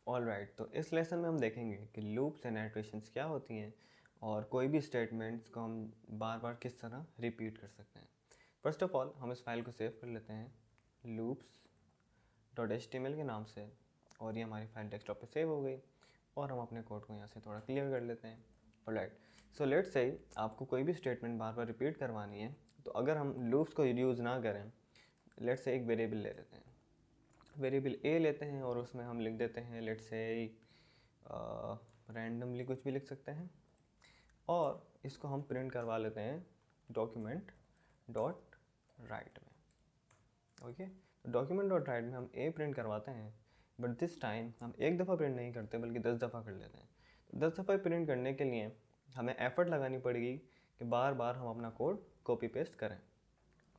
Alright, तो इस lesson में हम देखेंगे कि लूप्स एंड इटरेशंस क्या होती हैं और कोई भी स्टेटमेंट्स को हम बार बार किस तरह रिपीट कर सकते हैं। फर्स्ट ऑफ ऑल हम इस फाइल को सेव कर लेते हैं loops.html के नाम से, और ये हमारी फाइल डेस्कटॉप पे सेव हो गई। और हम अपने कोड को यहाँ से थोड़ा क्लियर कर लेते हैं। ऑलराइट, सो लेट्स से आपको कोई भी स्टेटमेंट बार बार रिपीट करवानी है, तो अगर हम लूप्स को यूज़ ना करें, लेट्स से एक वेरिएबल ले लेते हैं, वेरिएबल ए लेते हैं और उसमें हम लिख देते हैं लेट्स से रैंडमली कुछ भी लिख सकते हैं, और इसको हम प्रिंट करवा लेते हैं डॉक्यूमेंट डॉट राइट में। ओके, तो डॉक्यूमेंट डॉट राइट में हम ए प्रिंट करवाते हैं, बट दिस टाइम हम एक दफ़ा प्रिंट नहीं करते बल्कि 10 दफ़ा कर लेते हैं। तो 10 दफ़ा प्रिंट करने के लिए हमें एफर्ट लगानी पड़ेगी कि बार बार हम अपना कोड कॉपी पेस्ट करें।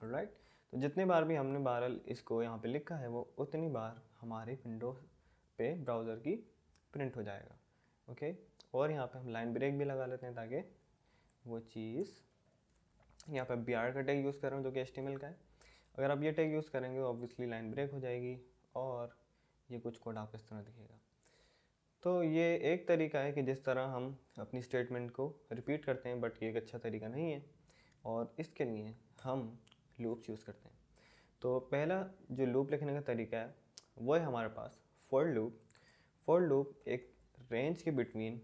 ऑलराइट, तो जितने बार भी हमने बहरहाल इसको यहाँ पे लिखा है वो उतनी बार हमारे विंडो पे ब्राउज़र की प्रिंट हो जाएगा। ओके, और यहाँ पे हम लाइन ब्रेक भी लगा लेते हैं ताकि वो चीज़, यहाँ पे br का टैग यूज़ कर रहे हैं जो कि HTML का है। अगर आप ये टैग यूज़ करेंगे ऑब्वियसली लाइन ब्रेक हो जाएगी और ये कुछ कोड आपको इस तरह दिखेगा। तो ये एक तरीका है कि जिस तरह हम अपनी स्टेटमेंट को रिपीट करते हैं, बट ये एक अच्छा तरीका नहीं है और इसके लिए हम लूप्स यूज़ करते हैं। तो पहला जो लूप लिखने का तरीका है वो है हमारे पास फॉर लूप। फॉर लूप एक रेंज के बिटवीन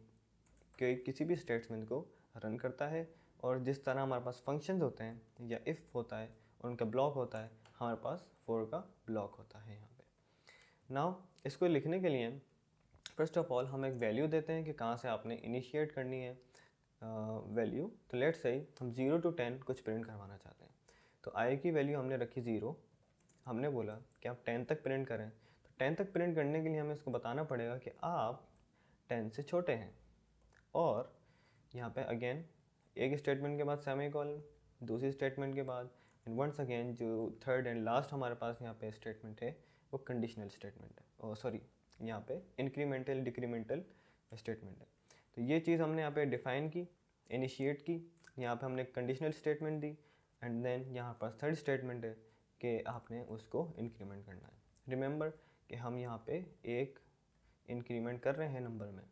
किसी भी स्टेटमेंट को रन करता है, और जिस तरह हमारे पास फंक्शंस होते हैं या इफ़ होता है और उनका ब्लॉक होता है, हमारे पास फॉर का ब्लॉक होता है यहाँ पे। नाउ इसको लिखने के लिए फर्स्ट ऑफ ऑल हम एक वैल्यू देते हैं कि कहाँ से आपने इनिशिएट करनी है वैल्यू। तो लेट्स से हम 0 to 10 कुछ प्रिंट करवाना चाहते हैं, तो आई की वैल्यू हमने रखी 0। हमने बोला कि आप 10 तक प्रिंट करें, तो 10 तक प्रिंट करने के लिए हमें इसको बताना पड़ेगा कि आप 10 से छोटे हैं। और यहाँ पे अगेन एक स्टेटमेंट के बाद सेमीकोलन, दूसरी स्टेटमेंट के बाद एंड वंस अगेन जो थर्ड एंड लास्ट हमारे पास यहाँ पे स्टेटमेंट है वो कंडीशनल स्टेटमेंट है, और सॉरी यहाँ पे इंक्रीमेंटल डिक्रीमेंटल स्टेटमेंट है। तो ये चीज़ हमने यहाँ पे डिफ़ाइन की, इनिशिएट की, यहाँ पे हमने कंडीशनल स्टेटमेंट दी, एंड देन यहाँ पर थर्ड स्टेटमेंट है कि आपने उसको इंक्रीमेंट करना है। रिमेंबर कि हम यहाँ पे एक इंक्रीमेंट कर रहे हैं नंबर में।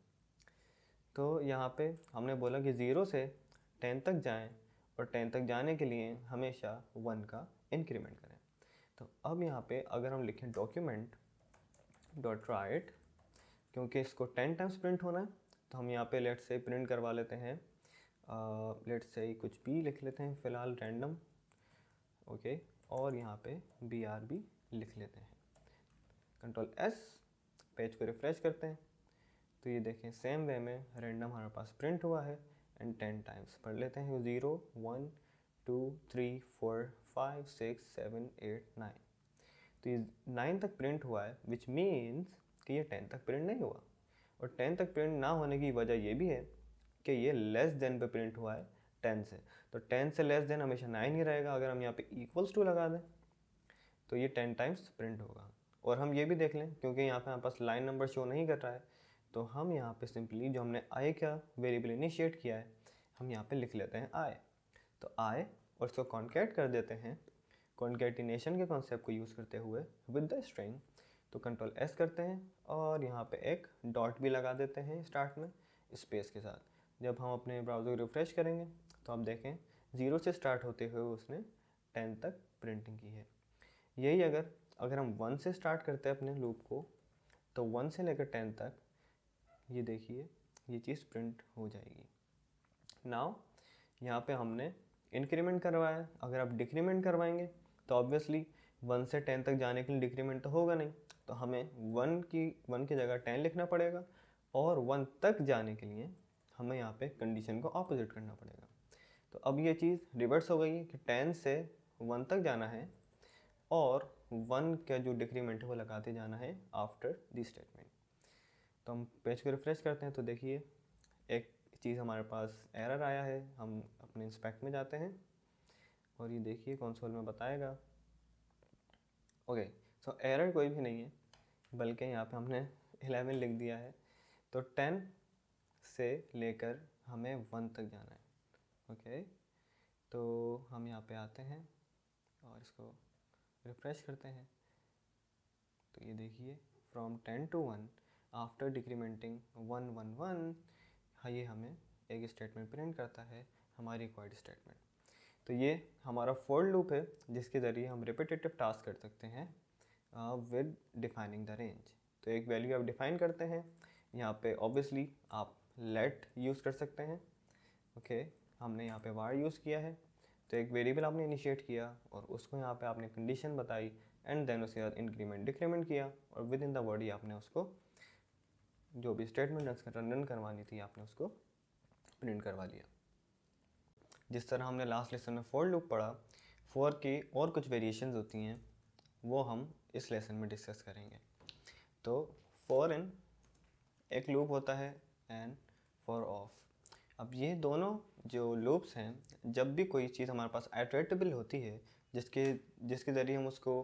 तो यहाँ पे हमने बोला कि 0 से 10 तक जाएं, और 10 तक जाने के लिए हमेशा 1 का इंक्रीमेंट करें। तो अब यहाँ पे अगर हम लिखें डॉक्यूमेंट डॉट राइट, क्योंकि इसको 10 टाइम्स प्रिंट होना है, तो हम यहाँ पे लेट्स से प्रिंट करवा लेते हैं, लेट्स से कुछ भी लिख लेते हैं फ़िलहाल रैंडम। ओके, और यहाँ पे BRB लिख लेते हैं। कंट्रोल S, पेज को रिफ़्रेश करते हैं, तो ये देखें सेम वे में रैंडम हमारे पास प्रिंट हुआ है एंड 10 टाइम्स पढ़ लेते हैं। 0 1 2 3 4 5 6 7 8 9, तो ये 9 तक प्रिंट हुआ है, विच मीन्स कि ये 10 तक प्रिंट नहीं हुआ। और 10 तक प्रिंट ना होने की वजह ये भी है कि ये लेस देन पे प्रिंट हुआ है 10 से। तो 10 से लेस देन हमेशा 9 ही रहेगा। अगर हम यहाँ पे इक्वल्स टू लगा दें तो ये 10 टाइम्स प्रिंट होगा। और हम ये भी देख लें, क्योंकि यहाँ पे हमारे पास लाइन नंबर शो नहीं कर रहा है, तो हम यहाँ पे सिंपली जो हमने आई का वेरिएबल इनिशिएट किया है हम यहाँ पे लिख लेते हैं आई। तो आई और इसको कॉन्केट कर देते हैं कॉन्केटिनेशन के कॉन्सेप्ट को यूज़ करते हुए विद द स्ट्रिंग। तो कंट्रोल S करते हैं और यहाँ पे एक डॉट भी लगा देते हैं स्टार्ट में स्पेस के साथ। जब हम अपने ब्राउज़र को रिफ्रेश करेंगे तो आप देखें 0 से स्टार्ट होते हुए उसने 10 तक प्रिंटिंग की है। यही अगर हम 1 से स्टार्ट करते हैं अपने लूप को, तो 1 से लेकर 10 तक ये देखिए ये चीज़ प्रिंट हो जाएगी। नाउ यहाँ पे हमने इंक्रीमेंट करवाया, अगर आप डिक्रीमेंट करवाएंगे तो ऑब्वियसली 1 से 10 तक जाने के लिए डिक्रीमेंट तो होगा नहीं, तो हमें 1 की जगह 10 लिखना पड़ेगा, और 1 तक जाने के लिए हमें यहाँ पे कंडीशन को ऑपोजिट करना पड़ेगा। तो अब ये चीज़ रिवर्स हो गई है कि 10 से 1 तक जाना है और 1 का जो डिक्रीमेंट है वो लगाते जाना है आफ्टर दी स्टेटमेंट। तो हम पेज को रिफ्रेश करते हैं तो देखिए एक चीज़ हमारे पास एरर आया है। हम अपने इंस्पेक्ट में जाते हैं और ये देखिए कंसोल में बताएगा। ओके, सो एरर कोई भी नहीं है, बल्कि यहाँ पे हमने 11 लिख दिया है। तो 10 से लेकर हमें 1 तक जाना है। ओके, तो हम यहाँ पे आते हैं और इसको रिफ्रेश करते हैं, तो ये देखिए फ्रॉम 10 to 1 आफ्टर डिक्रीमेंटिंग 1 1 1, ये हमें एक स्टेटमेंट प्रिंट करता है, हमारी रिक्वायर्ड स्टेटमेंट। तो ये हमारा फॉर लूप है जिसके ज़रिए हम रिपीटेटिव टास्क कर सकते हैं विद डिफाइनिंग द रेंज। तो एक वैल्यू आप डिफाइन करते हैं, यहाँ पे ऑब्वियसली आप लेट यूज़ कर सकते हैं। ओके, हमने यहाँ पे वार यूज़ किया है, तो एक वेरिएबल आपने इनिशिएट किया और उसको यहाँ पे आपने कंडीशन बताई एंड देन उसके बाद इंक्रीमेंट डिक्रीमेंट किया और विद इन द वर्ड ही आपने उसको जो भी स्टेटमेंट रन करवानी थी आपने उसको प्रिंट करवा लिया। जिस तरह हमने लास्ट लेसन में फॉर लूप पढ़ा, फॉर की और कुछ वेरिएशंस होती हैं, वो हम इस लेसन में डिस्कस करेंगे। तो फॉर इन एक लूप होता है एंड फॉर ऑफ। अब ये दोनों जो लूप्स हैं, जब भी कोई चीज़ हमारे पास आइटरेटेबल होती है जिसके ज़रिए हम उसको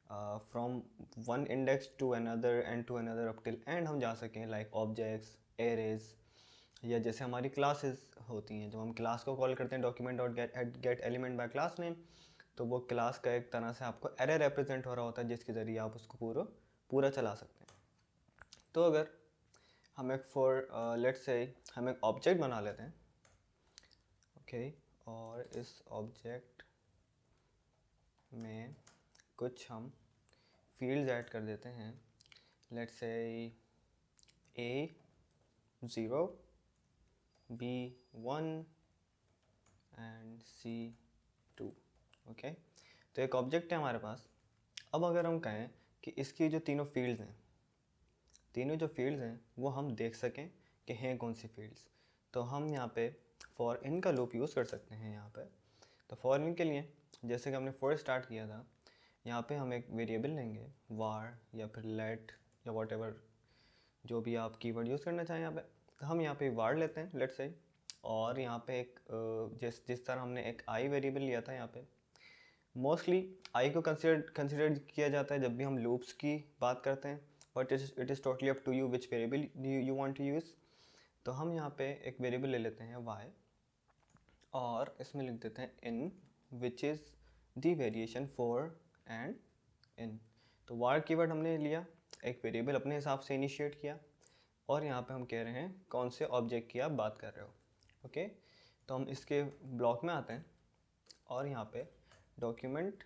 from one index to another and to another up till end हम जा सकें, लाइक ऑब्जेक्ट्स, एरेज, या जैसे हमारी क्लासेस होती हैं, जब हम क्लास को कॉल करते हैं document dot gate element by class name, तो वो क्लास का एक तरह से आपको एरे रिप्रेजेंट हो रहा होता है जिसके ज़रिए आप उसको पूरा चला सकते हैं। तो अगर हम एक लेट्स से हम एक ऑब्जेक्ट बना लेते हैं, ओके, और इस ऑब्जेक्ट में कुछ हम फील्ड्स ऐड कर देते हैं, लेट्स से A0, B1 and C2। Okay, तो एक ऑब्जेक्ट है हमारे पास। अब अगर हम कहें कि इसकी जो तीनों फील्ड्स हैं वो हम देख सकें कि हैं कौन सी फील्ड्स, तो हम यहाँ पे फॉर इन का लूप यूज़ कर सकते हैं यहाँ पे। तो फॉर इन के लिए जैसे कि हमने फॉर स्टार्ट किया था, यहाँ पे हम एक वेरिएबल लेंगे वार या फिर लेट या वॉटेवर जो भी आप कीवर्ड यूज़ करना चाहें यहाँ पे। तो हम यहाँ पे वार लेते हैं लेट्स से, और यहाँ पे एक जिस तरह हमने एक आई वेरिएबल लिया था, यहाँ पे मोस्टली आई को कंसिडर किया जाता है जब भी हम लूप्स की बात करते हैं, but it is totally up to you which variable you want to use. तो हम यहाँ पे एक वेरिएबल ले लेते हैं वाई और इसमें लिख देते हैं in which is the variation for and in. तो वार कीवर्ड हमने लिया, एक वेरिएबल अपने हिसाब से इनिशिएट किया, और यहाँ पे हम कह रहे हैं कौन से ऑब्जेक्ट की आप बात कर रहे हो। ओके, तो हम इसके ब्लॉक में आते हैं और यहाँ पे डॉक्यूमेंट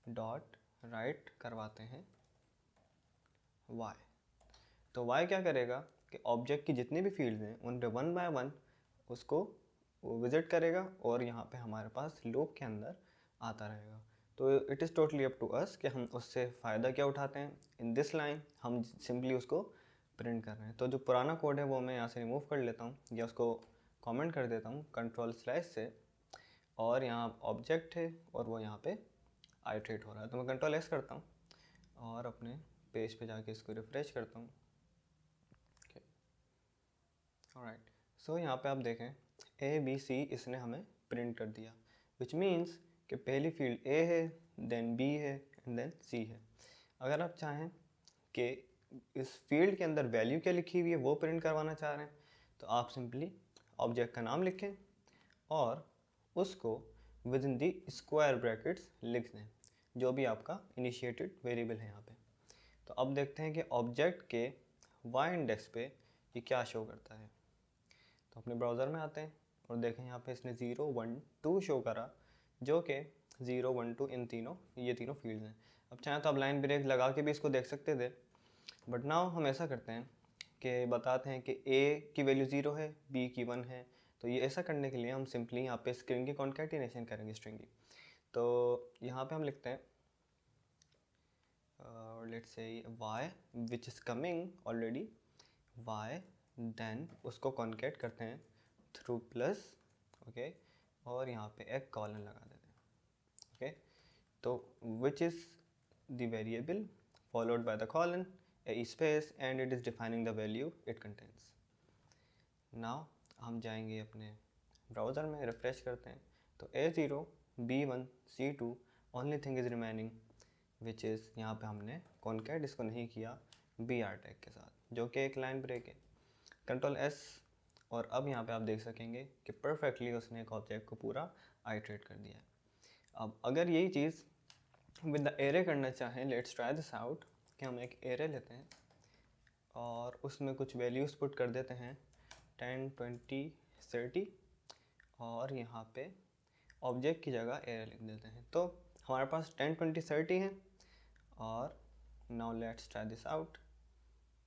डॉट राइट करवाते हैं वाई। तो वाई क्या करेगा कि ऑब्जेक्ट की जितनी भी फील्ड्स हैं उन पे 1 बाय 1 उसको विज़िट करेगा और यहाँ पे हमारे पास लूप के अंदर आता रहेगा। तो it is totally up to us कि हम उससे फ़ायदा क्या उठाते हैं। इन दिस लाइन हम सिंपली उसको प्रिंट कर रहे हैं। तो जो पुराना कोड है वो मैं यहाँ से रिमूव कर लेता हूँ या उसको कमेंट कर देता हूँ कंट्रोल/ से, और यहाँ ऑब्जेक्ट है और वो यहाँ पे आइट्रेट हो रहा है, तो मैं कंट्रोल/S करता हूँ और अपने पेज पे जाके इसको रिफ़्रेश करता हूँ। ओके, ऑलराइट, सो यहाँ पे आप देखें ABC इसने हमें प्रिंट कर दिया, विच मीन्स कि पहली फील्ड A है, देन B है एंड देन C है। अगर आप चाहें कि इस फील्ड के अंदर वैल्यू क्या लिखी हुई है वो प्रिंट करवाना चाह रहे हैं, तो आप सिंपली ऑब्जेक्ट का नाम लिखें और उसको with in the square brackets लिख दें जो भी आपका इनिशिएटेड वेरिएबल है यहाँ पे। तो अब देखते हैं कि ऑब्जेक्ट के वाई इंडेक्स पे ये क्या शो करता है। तो अपने ब्राउज़र में आते हैं और देखें यहाँ पे इसने 0 1 2 शो करा, जो कि 0 1 2 ये तीनों फील्ड्स हैं। अब चाहें तो आप लाइन ब्रेक लगा के भी इसको देख सकते थे, बट नाउ हम ऐसा करते हैं कि बताते हैं कि A की वैल्यू 0 है, B की 1 है। तो ये ऐसा करने के लिए हम सिंपली यहाँ पे स्ट्रिंग की कॉन्कैटिनेशन करेंगे स्ट्रिंग की। तो यहाँ पे हम लिखते हैं let's say y which is coming already y, then उसको कॉन्कैट करते हैं थ्रू प्लस, ओके, और यहाँ पे एक कॉलन लगा देते हैं। ओके, तो विच is the variable followed by the colon a space and it is defining the value it contains. Now हम जाएंगे अपने ब्राउज़र में, रिफ़्रेश करते हैं, तो A0 B1 C2 only thing is remaining which is यहाँ पे हमने कॉन्कैट इसको नहीं किया BR टैग के साथ, जो कि एक लाइन ब्रेक है। कंट्रोल/S, और अब यहाँ पे आप देख सकेंगे कि परफेक्टली उसने एक ऑब्जेक्ट को पूरा आइट्रेट कर दिया है। अब अगर यही चीज़ विद द एरे करना चाहें, लेट्स ट्राई दिस आउट, कि हम एक एरे लेते हैं और उसमें कुछ वैल्यूज़ पुट कर देते हैं 10, 20, 30 और यहाँ पे ऑब्जेक्ट की जगह एरे लिख देते हैं। तो हमारे पास 10, 20, 30 है और now let's try this out.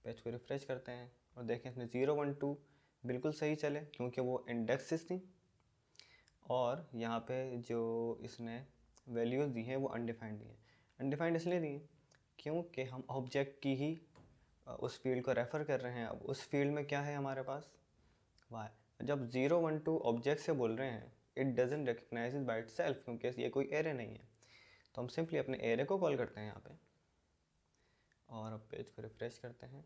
Page को रिफ्रेश करते हैं और देखें इसमें 0, 1, 2 बिल्कुल सही चले क्योंकि वो इंडेक्सेस थी, और यहाँ पे जो इसने वैल्यूज़ दी हैं वो अनडिफाइंड दी हैं। अनडिफाइंड इसलिए दी क्योंकि हम ऑब्जेक्ट की ही उस फील्ड को रेफ़र कर रहे हैं। अब उस फील्ड में क्या है हमारे पास, वाई। जब 0, 1, 2 ऑब्जेक्ट से बोल रहे हैं, it doesn't recognize it by itself क्योंकि ये कोई एरे नहीं है। तो हम सिंपली अपने एरे को कॉल करते हैं यहाँ पे और अब पेज को रिफ्रेश करते हैं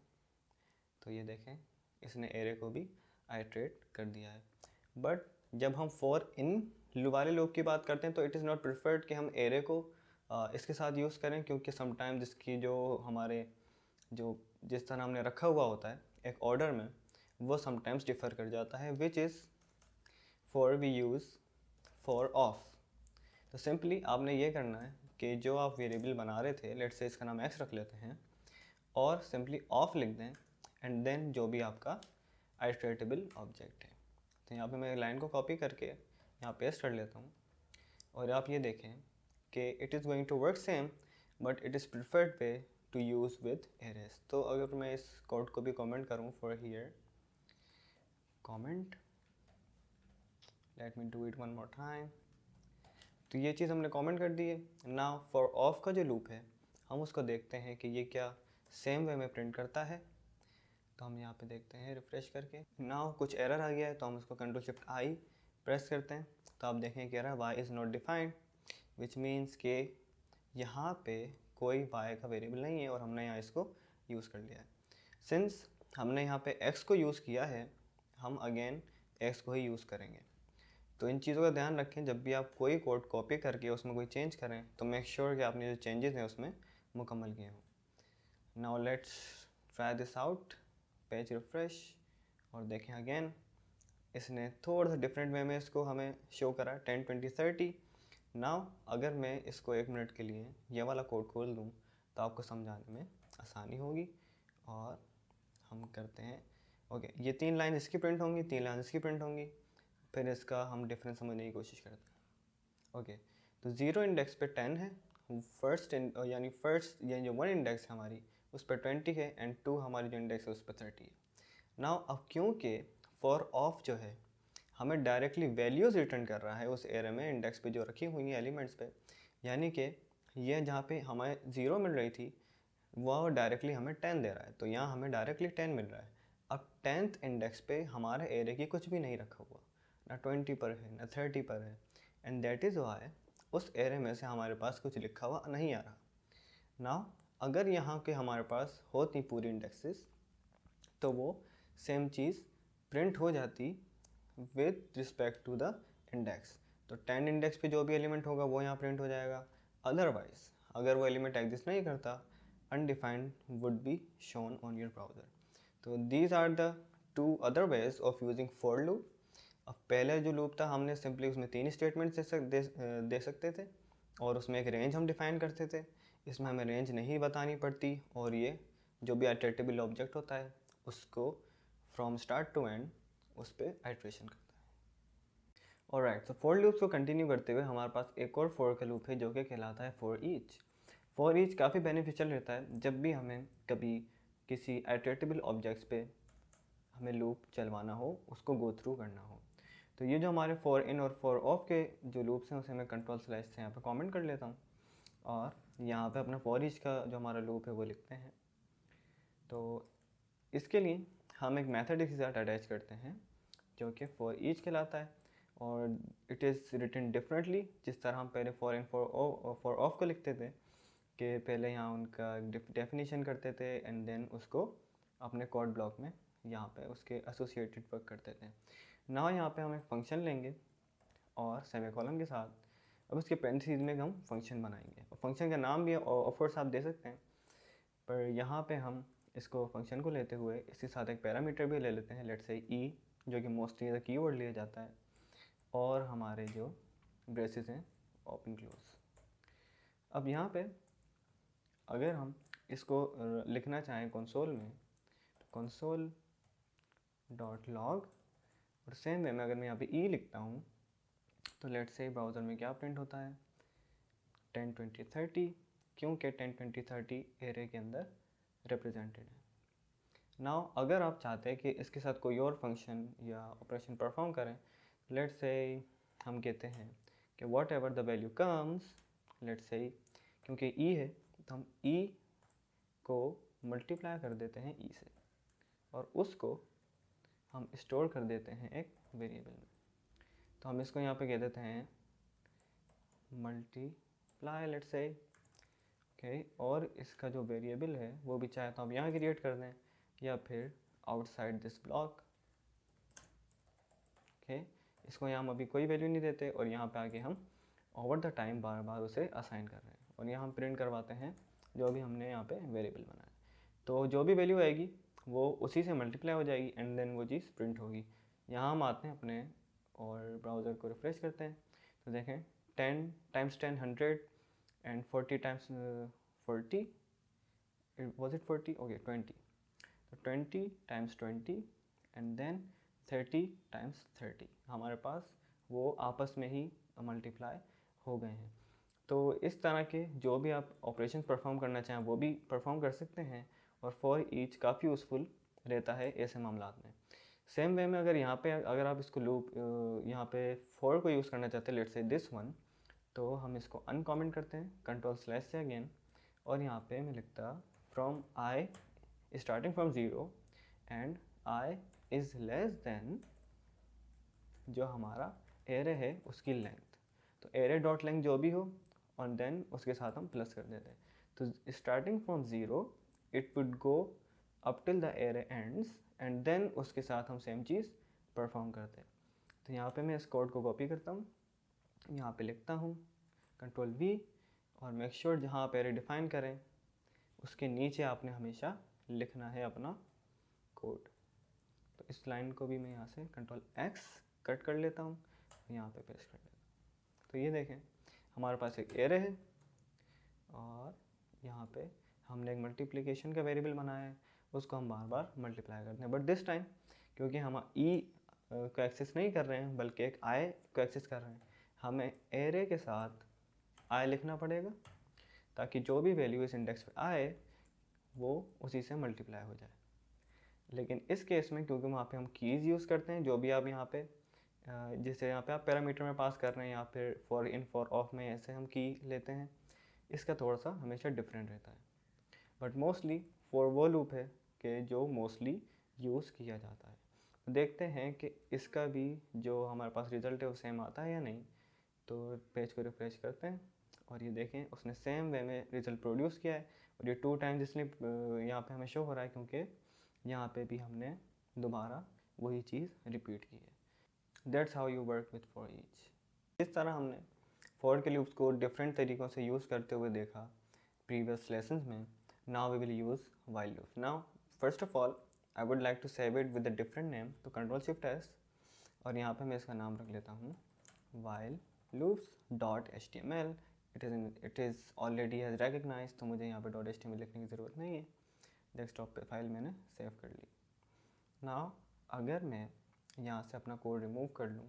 तो ये देखें इसने एरे को भी आइट्रेट कर दिया है। बट जब हम फॉर इन वाले लूप की बात करते हैं तो इट इज़ नॉट प्रिफर्ड कि हम एरे को इसके साथ यूज़ करें, क्योंकि समटाइम्स इसकी जो हमारे जो जिस तरह हमने रखा हुआ होता है एक ऑर्डर में, वो समटाइम्स डिफ़र कर जाता है, which is for we use for of. तो सिंपली आपने ये करना है कि जो आप वेरिएबल बना रहे थे, लेट्स से इसका नाम x रख लेते हैं और सिंपली ऑफ लिख दें एंड देन जो भी आपका आइट्रेटेबल ऑब्जेक्ट है। तो यहाँ पे मैं लाइन को कॉपी करके यहाँ पेस्ट कर लेता हूँ और आप ये देखें कि it is going to work same but it is preferred way to use with arrays. तो अगर मैं इस कोड को भी कमेंट करूँ for here comment, let me do it one more time, तो ये चीज़ हमने कमेंट कर दी है। नाउ फॉर ऑफ का जो लूप है हम उसको देखते हैं कि ये क्या सेम वे में प्रिंट करता है। तो हम यहाँ पे देखते हैं रिफ़्रेश करके, नाउ कुछ एरर आ गया है तो हम उसको Ctrl+Shift+I प्रेस करते हैं तो आप देखें कि error y is not defined, which means के यहाँ पे कोई y का वेरिएबल नहीं है और हमने यहाँ इसको यूज़ कर लिया है। सिंस हमने यहाँ पे x को यूज़ किया है, हम अगेन x को ही यूज़ करेंगे। तो इन चीज़ों का ध्यान रखें, जब भी आप कोई कोड कॉपी करके उसमें कोई चेंज करें तो मेक श्योर कि आपने जो चेंजेस हैं उसमें मुकम्मल किए हों। Now let's try this out, page refresh और देखें अगेन इसने थोड़ा सा डिफरेंट वे में इसको हमें शो करा 10, 20, 30। नाउ अगर मैं इसको 1 मिनट के लिए ये वाला कोड खोल दूँ तो आपको समझाने में आसानी होगी। और हम करते हैं ओके, ये 3 लाइन इसकी प्रिंट होंगी, 3 लाइन इसकी प्रिंट होंगी, फिर इसका हम डिफरेंस समझने की कोशिश करते हैं। ओके, तो 0 इंडेक्स पे 10 है, फर्स्ट यानी जो 1 इंडेक्स है हमारी उस पर 20 है एंड 2 हमारी जो इंडेक्स है उस पर 30 है। नाउ अब क्योंकि फॉर ऑफ जो है हमें डायरेक्टली वैल्यूज़ रिटर्न कर रहा है उस एरे में इंडेक्स पे जो रखी हुई हैं एलिमेंट्स पे, यानी कि ये जहाँ पे हमें 0 मिल रही थी वो डायरेक्टली हमें 10 दे रहा है, तो यहाँ हमें डायरेक्टली 10 मिल रहा है। अब 10th इंडेक्स पे हमारे एरे की कुछ भी नहीं रखा हुआ, ना 20 पर है ना 30 पर है, एंड दैट इज़ वाई उस एरे में से हमारे पास कुछ लिखा हुआ नहीं आ रहा। नाउ अगर यहाँ के हमारे पास होती पूरी इंडेक्सेस तो वो सेम चीज़ प्रिंट हो जाती with respect to the index. तो 10 इंडेक्स पे जो भी एलिमेंट होगा वो यहाँ प्रिंट हो जाएगा। अदरवाइज अगर वो एलिमेंट एग्जिस्ट नहीं करता, undefined would be shown on your browser. तो these are the 2 other ways of using for loop. अब पहले जो लूप था हमने सिंपली उसमें 3 स्टेटमेंट्स दे सकते थे और उसमें एक रेंज हम डिफ़ाइन करते थे। इसमें हमें रेंज नहीं बतानी पड़ती और ये जो भी आइट्रेटेबल ऑब्जेक्ट होता है उसको फ्रॉम स्टार्ट टू एंड उस पर आइट्रेशन करता है। ऑलराइट, सो फॉर लूप्स को कंटिन्यू करते हुए हमारे पास एक और फॉर का लूप है जो कि कहलाता है फॉर ईच। फॉर ईच काफ़ी बेनिफिशियल रहता है जब भी हमें कभी किसी आइट्रेटेबल ऑब्जेक्ट्स पे हमें लूप चलवाना हो, उसको गो थ्रू करना हो। तो ये जो हमारे फॉर इन और फॉर ऑफ के जो लूप्स हैं उसे मैं Ctrl+ से यहाँ पे कमेंट कर लेता हूँ और यहाँ पे अपना फॉर ईच का जो हमारा लूप है वो लिखते हैं। तो इसके लिए हम एक मेथड इसके साथ अटैच करते हैं जो कि फॉर ईच कहलाता है और इट इज़ रिटन डिफरेंटली। जिस तरह हम पहले फॉर इन फॉर ऑफ को लिखते थे कि पहले यहाँ उनका डेफिनेशन करते थे एंड देन उसको अपने कोड ब्लॉक में यहाँ पे उसके एसोसिएटेड वर्क करते थे। ना यहाँ पे हम एक फ़ंक्शन लेंगे और सेमीकोलन के साथ अब उसके पेरेंथीज में हम फंक्शन बनाएंगे। फंक्शन का नाम भी ऑफ कोर्स आप दे सकते हैं, पर यहाँ पे हम इसको फंक्शन को लेते हुए इसके साथ एक पैरामीटर भी ले लेते हैं, लेट्स से ई, जो कि मोस्टली एज अ कीवर्ड लिया जाता है, और हमारे जो ब्रेसेस हैं ओपन क्लोज। अब यहाँ पे अगर हम इसको लिखना चाहें कंसोल में, तो console डॉट लॉग। और सेम वे में अगर मैं यहाँ पे ई लिखता हूँ तो लेट्स से ब्राउज़र में क्या प्रिंट होता है 10 20 30, क्योंकि 10 20 30 एरे के अंदर रिप्रेजेंटेड है। नाउ अगर आप चाहते हैं कि इसके साथ कोई और फंक्शन या ऑपरेशन परफॉर्म करें, लेट्स से हम कहते हैं कि what ever the value comes, let's say क्योंकि ई है तो हम ई को मल्टीप्लाई कर देते हैं ई से और उसको हम स्टोर कर देते हैं एक वेरिएबल में। तो हम इसको यहाँ पे कह देते हैं मल्टीप्लाई लेट्स से, ओके। और इसका जो वेरिएबल है वो भी चाहे तो हम यहाँ क्रिएट कर दें या फिर आउटसाइड दिस ब्लॉक, ओके। इसको यहाँ हम अभी कोई वैल्यू नहीं देते और यहाँ पे आके हम ओवर द टाइम बार बार उसे असाइन कर रहे हैं और यहाँ हम प्रिंट करवाते हैं जो भी हमने यहाँ पे वेरिएबल बनाया। तो जो भी वैल्यू आएगी वो उसी से मल्टीप्लाई हो जाएगी एंड देन वो चीज़ प्रिंट होगी। यहाँ हम आते हैं अपने और ब्राउज़र को रिफ्रेश करते हैं तो देखें 10 times 10 100 and 40 times 40, was it 40? Okay 20, तो 20 टाइम्स 20 एंड देन 30 टाइम्स 30 हमारे पास वो आपस में ही मल्टीप्लाई हो गए हैं। तो इस तरह के जो भी आप ऑपरेशन परफॉर्म करना चाहें वो भी परफॉर्म कर सकते हैं और फॉर ईच काफ़ी यूज़फुल रहता है ऐसे मामलात में। सेम वे में अगर यहाँ पे अगर आप इसको लूप यहाँ पे फॉर को यूज़ करना चाहते हैं लेट्स से दिस वन, तो हम इसको अनकमेंट करते हैं कंट्रोल स्लैश से अगेन और यहाँ पे मैं लिखता from I starting from 0 and I is less than जो हमारा एरे है उसकी लेंथ, तो एरे डॉट लेंथ जो भी हो और देन उसके साथ हम प्लस कर देते हैं। तो starting from 0 it would go up till the array ends and then उसके साथ हम सेम चीज़ परफॉर्म करते हैं। तो यहाँ पे मैं इस कोड को कॉपी करता हूँ, यहाँ पे लिखता हूँ कंट्रोल वी और मेक श्योर जहाँ आप एरे डिफाइन करें उसके नीचे आपने हमेशा लिखना है अपना कोड। तो इस लाइन को भी मैं यहाँ से कंट्रोल एक्स कट कर लेता हूँ, यहाँ पे पेस्ट कर लेता हूँ। तो ये देखें हमारे पास एक एरे है और यहाँ पे हमने एक मल्टीप्लिकेशन का वेरिएबल बनाया है, उसको हम बार बार मल्टीप्लाई करते हैं। बट दिस टाइम क्योंकि हम ई को एक्सेस नहीं कर रहे हैं बल्कि एक आई को एक्सेस कर रहे हैं, हमें एरे के साथ आई लिखना पड़ेगा ताकि जो भी वैल्यू इस इंडेक्स पे आए वो उसी से मल्टीप्लाई हो जाए। लेकिन इस केस में क्योंकि वहाँ पे हम कीज़ यूज़ करते हैं, जो भी आप यहाँ पे जैसे यहाँ पे आप पैरामीटर में पास कर रहे हैं या फिर फॉर इन फॉर ऑफ में ऐसे हम की लेते हैं, इसका थोड़ा सा हमेशा डिफरेंट रहता है। बट मोस्टली फॉर वो लूप है कि जो मोस्टली यूज़ किया जाता है। तो देखते हैं कि इसका भी जो हमारे पास रिज़ल्ट है वो सेम आता है या नहीं। तो पेज को रिफ्रेश करते हैं और ये देखें उसने सेम वे में रिज़ल्ट प्रोड्यूस किया है और ये 2 टाइम्स इसलिए यहाँ पे हमें शो हो रहा है क्योंकि यहाँ पे भी हमने दोबारा वही चीज़ रिपीट की है। That's how you work with for each. इस तरह हमने फॉर के लूप्स को डिफरेंट तरीक़ों से यूज़ करते हुए देखा प्रीवियस लेसन्स में। Now we will use while loops. Now first of all I would like to save it with a different name, तो कंट्रोल शिफ्ट एस और यहाँ पे मैं इसका नाम रख लेता हूँ while loops dot HTML। It is already has recognise, तो मुझे यहाँ पे डॉट HTML लिखने की ज़रूरत नहीं है, डेस्कटॉप पे फाइल मैंने सेव कर ली। नाउ अगर मैं यहाँ से अपना कोड रिमूव कर लूँ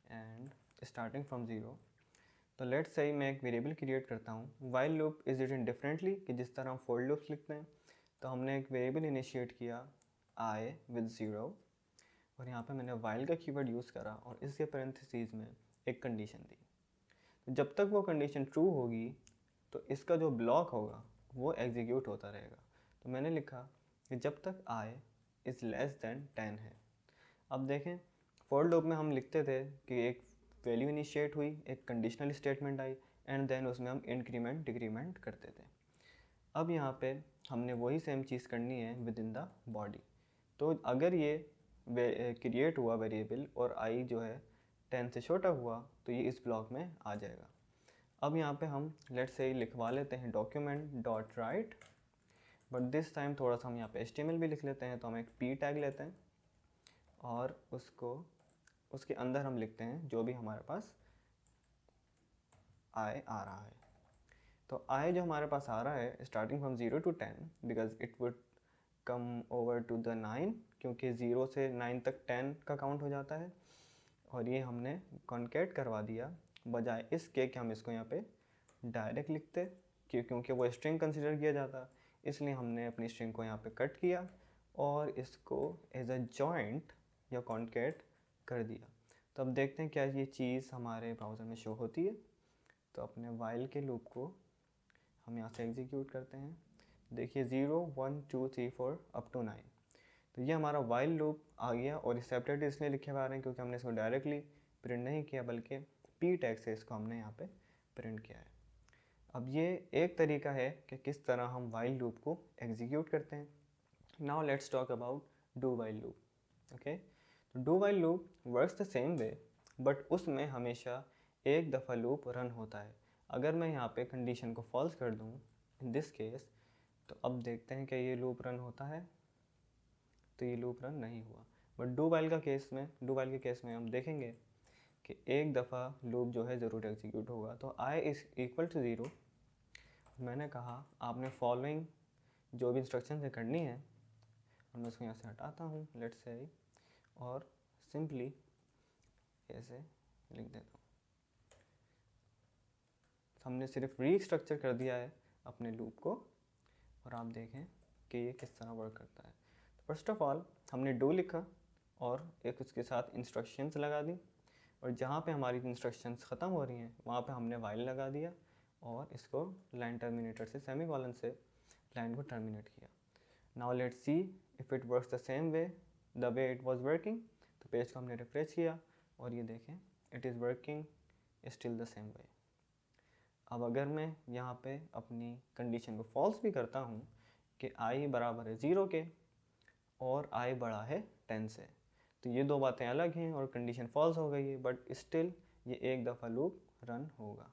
एंड स्टार्टिंग फ्रॉम 0, तो लेट्स से मैं एक वेरिएबल क्रिएट करता हूँ। While loop is written differently कि जिस तरह हम फॉर लूप्स लिखते हैं, तो हमने एक वेरिएबल इनिशिएट किया आई विद 0 और यहाँ पे मैंने वाइल का कीवर्ड यूज़ करा और इसके पैरेंथेसिस में एक कंडीशन दी। तो जब तक वो कंडीशन ट्रू होगी तो इसका जो ब्लॉक होगा वो एग्जीक्यूट होता रहेगा। तो मैंने लिखा कि जब तक आई इज़ लेस दैन 10 है। अब देखें फॉर लूप में हम लिखते थे कि एक वैल्यू इनिशिएट हुई, एक कंडीशनल स्टेटमेंट आई एंड देन उसमें हम इंक्रीमेंट डिक्रीमेंट करते थे। अब यहाँ पे हमने वही सेम चीज़ करनी है विद इन द बॉडी। तो अगर ये क्रिएट हुआ वेरिएबल और आई जो है 10 से छोटा हुआ तो ये इस ब्लॉक में आ जाएगा। अब यहाँ पे हम लेट्स से लिखवा लेते हैं document dot right, but this time थोड़ा सा हम यहाँ पे HTML भी लिख लेते हैं। तो हम एक p टैग लेते हैं और उसके अंदर हम लिखते हैं जो भी हमारे पास आई आ रहा है। तो आई जो हमारे पास आ रहा है starting from 0 to 10 because it would come over to the 9, क्योंकि 0 से 9 तक 10 का काउंट हो जाता है। और ये हमने कॉन्केट करवा दिया, बजाय इसके कि हम इसको यहाँ पे डायरेक्ट लिखते, क्योंकि वो स्ट्रिंग कंसिडर किया जाता, इसलिए हमने अपनी स्ट्रिंग को यहाँ पे कट किया और इसको एज अ जॉइंट या कॉन्केट कर दिया। तो अब देखते हैं क्या ये चीज़ हमारे ब्राउज़र में शो होती है। तो अपने वाइल के लूप को हम यहाँ से एग्जीक्यूट करते हैं। देखिए 0 1 2 3 4 अप टू 9, तो ये हमारा वाइल लूप आ गया। और सेपरेट इसलिए लिखे हुए आ रहे हैं क्योंकि हमने इसको डायरेक्टली प्रिंट नहीं किया, बल्कि पी टैग से इसको हमने यहाँ पे प्रिंट किया है। अब ये एक तरीका है कि किस तरह हम वाइल लूप को एग्जीक्यूट करते हैं। Now let's talk about do while loop. Okay, तो do while loop works the same way, but उसमें हमेशा एक दफ़ा लूप रन होता है। अगर मैं यहाँ पे कंडीशन को फॉल्स कर दूँ इन दिस केस, तो अब देखते हैं कि ये लूप रन होता है, तो ये लूप रन नहीं हुआ। बट डू वाइल के केस में हम देखेंगे कि एक दफ़ा लूप जो है ज़रूर एग्जीक्यूट होगा। तो i इज़ इक्वल टू 0, मैंने कहा आपने फॉलोइंग जो भी इंस्ट्रक्शन से करनी है, और मैं इसको यहाँ से हटाता हूँ लेट्स से, और सिंपली ऐसे लिख देता हूँ। हमने सिर्फ रीस्ट्रक्चर कर दिया है अपने लूप को, और आप देखें कि ये किस तरह वर्क करता है। फर्स्ट ऑफ ऑल हमने डू लिखा और एक उसके साथ इंस्ट्रक्शंस लगा दी, और जहाँ पे हमारी इंस्ट्रक्शंस ख़त्म हो रही हैं वहाँ पे हमने वाइल लगा दिया और इसको लाइन टर्मिनेटर से सेमीकोलन से लाइन को टर्मिनेट किया। Now let's see if it works the same way the way it was working. तो पेज को हमने रिफ्रेश किया और ये देखें it is working still the same वे। अब अगर मैं यहाँ पे अपनी कंडीशन को फॉल्स भी करता हूँ कि i बराबर है 0 के और i बड़ा है 10 से, तो ये दो बातें अलग हैं और कंडीशन फॉल्स हो गई है, बट स्टिल ये एक दफ़ा लूप रन होगा।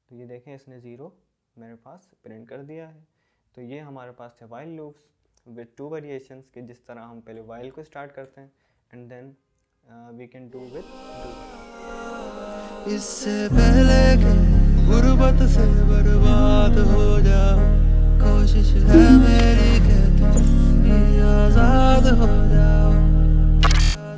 तो ये देखें इसने 0 मेरे पास प्रिंट कर दिया है। तो ये हमारे पास थे वाइल लूप्स विद 2 वेरिएशंस के जिस तरह हम पहले वाइल को स्टार्ट करते हैं and then we can do with do. इससे पहले गुर्बत से